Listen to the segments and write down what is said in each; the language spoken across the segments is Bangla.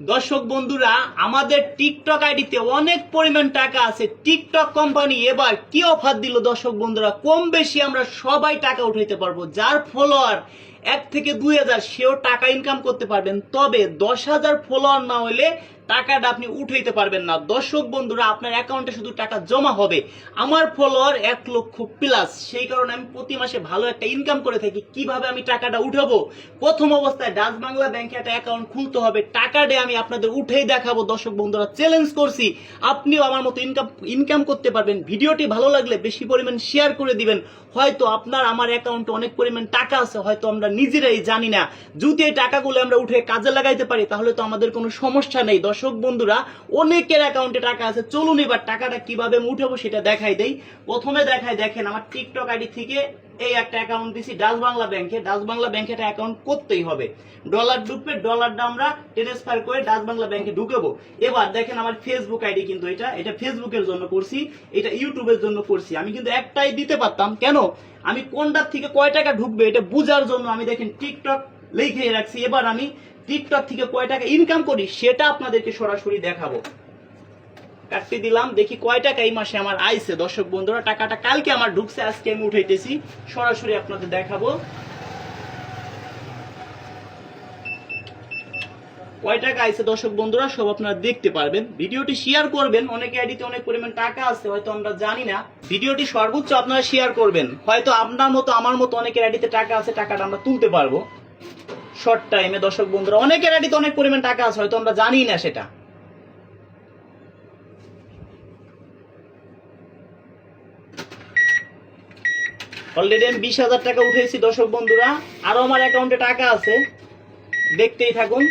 দর্শক বন্ধুরা, আমাদের টিকটক আইডিতে অনেক পরিমাণ টাকা আছে। টিকটক কোম্পানি এবার কি অফার দিল দর্শক বন্ধুরা, কম বেশি আমরা সবাই টাকা উঠাইতে পারবো। যার ফলোয়ার 1 থেকে 2,000 সেও টাকা ইনকাম করতে পারবেন, তবে 10,000 ফলোয়ার না হলে টাকাটা আপনি উঠাইতে পারবেন না। দর্শক বন্ধুরা, আপনার অ্যাকাউন্টে শুধু টাকা জমা হবে। আমার ফলোয়ার 1 লক্ষ প্লাস, সেই কারণে আমি প্রতি মাসে ভালো একটা ইনকাম করে থাকি। কিভাবে আমি টাকাটা উঠাবো? প্রথম অবস্থায় ডাচ বাংলা ব্যাংকে একটা অ্যাকাউন্ট খুলতে হবে। টাকাটা আমি আপনাদের উঠেই দেখাবো। দর্শক বন্ধুরা, চ্যালেঞ্জ করছি, আপনিও আমার মতো ইনকাম করতে পারবেন। ভিডিওটি ভালো লাগলে বেশি পরিমাণ শেয়ার করে দিবেন। হয়তো আপনার আমার অ্যাকাউন্টে অনেক পরিমাণ টাকা আছে, হয়তো আমরা নিজেরাই জানি না। যদি এই টাকাগুলো আমরা উঠে কাজে লাগাইতে পারি তাহলে তো আমাদের কোনো সমস্যা নেই। দর্শক বন্ধুরা, অনেকের অ্যাকাউন্টে টাকা আছে, চলুন এবার টাকাটা কিভাবে আমি উঠাবো সেটা দেখাই দেই। প্রথমে দেখাই, দেখেন আমার টিকটক আইডি থেকে এই একটা অ্যাকাউন্ট দিছি ডাচ বাংলা ব্যাংকে। ডাচ বাংলা ব্যাংকে একটা অ্যাকাউন্ট করতেই হবে। ডলার ঢুকবে, ডলারটা আমরা ট্রান্সফার করে ডাচ বাংলা ব্যাংকে ঢুকাবো। এবার দেখেন আমার ফেসবুক আইডি, কিন্তু এটা ফেসবুকের জন্য করছি, এটা ইউটিউবের জন্য করছি। আমি কিন্তু একটাই দিতে পারতাম, কেন আমি কোনটার থেকে কয় টাকা ঢুকবে এটা বুঝার জন্য আমি দেখেন টিকটক লিখে রাখছি। এবার আমি টিকটক থেকে কয় টাকা ইনকাম করি সেটা আপনাদেরকে সরাসরি দেখাবো। কাটতে দিলাম, দেখি কয় টাকা এই মাসে আমার আইছে। দর্শক বন্ধুরা, টাকাটা কালকে আমার ঢুকছে, আজকে আমি উঠাইতেছি, সরাসরি আপনাদের দেখাবো কয় টাকা আইছে। দর্শক বন্ধুরা, সব আপনারা দেখতে পারবেন। ভিডিওটি শেয়ার করবেন, অনেকে আইডিতে অনেক পরিমাণ টাকা আছে, হয়তো আমরা জানি না। ভিডিওটি সর্বোচ্চ আপনারা শেয়ার করবেন, হয়তো আপনার মতো আমার মতো অনেকের আইডিতে টাকা আছে, টাকাটা আমরা তুলতে পারবো শর্ট টাইমে। দর্শক বন্ধুরা, অনেকের আইডিতে অনেক পরিমাণ টাকা আছে, হয়তো আমরা জানি না সেটা। অলরেডি আমি 20,000 টাকা উঠেছি। দর্শক বন্ধুরা, আরো আমার অ্যাকাউন্টে টাকা আছে, দেখতেই থাকুন।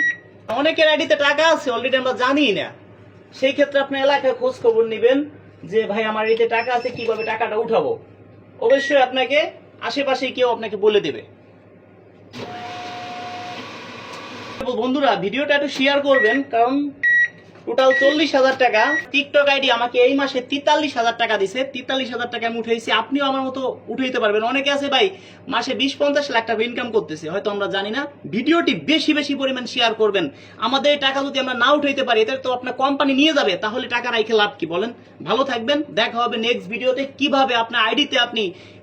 অনেকের আইডিতে টাকা আছে, অলরেডি আমরা জানি না। সেই ক্ষেত্রে আপনি এলাকায় খোঁজ খবর নেবেন যে ভাই আমার আইডিতে টাকা আছে, কিভাবে টাকাটা উঠাবো। অবশ্যই আপনাকে আশেপাশে কেউ আপনাকে বলে দেবে। বন্ধুরা, ভিডিওটা একটু শেয়ার করবেন, কারণ টোটাল 40,000 টাকা টিকটক আইডি আমাকে এই মাসে 43,000 টাকা দিছে। 43,000 টাকা আমি উঠাইছি, আপনিও আমার মতো উঠাইতে পারবেন। অনেকে আছে ভাই মাসে 20-50 লাখ টাকা ইনকাম করতেছে, হয়তো আমরা জানি না। ভিডিওটি বেশি বেশি পরিমাণ শেয়ার করবেন। আমাদের টাকা যদি আমরা না উঠাইতে পারি, এটা তো আপনার কোম্পানি নিয়ে যাবে, তাহলে টাকা রাখে লাভ কি বলেন? ভালো থাকবেন, দেখা হবে নেক্সট ভিডিওতে। কিভাবে আপনার আইডিতে আপনি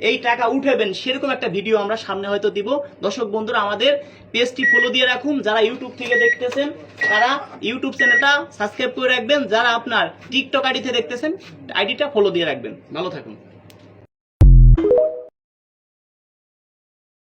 এই টাকা উঠাবেন সেরকম একটা ভিডিও আমরা সামনে হয়তো দিব। দর্শক বন্ধুরা, আমাদের পেজটি ফলো দিয়ে রাখুন। যারা ইউটিউব থেকে দেখতেছেন তারা ইউটিউব চ্যানেলটা সাবস্ক্রাইব করে রাখবেন। যারা আপনার টিকটক আইডি থেকে দেখতেছেন, আইডিটা ফলো দিয়ে রাখবেন। ভালো থাকুন।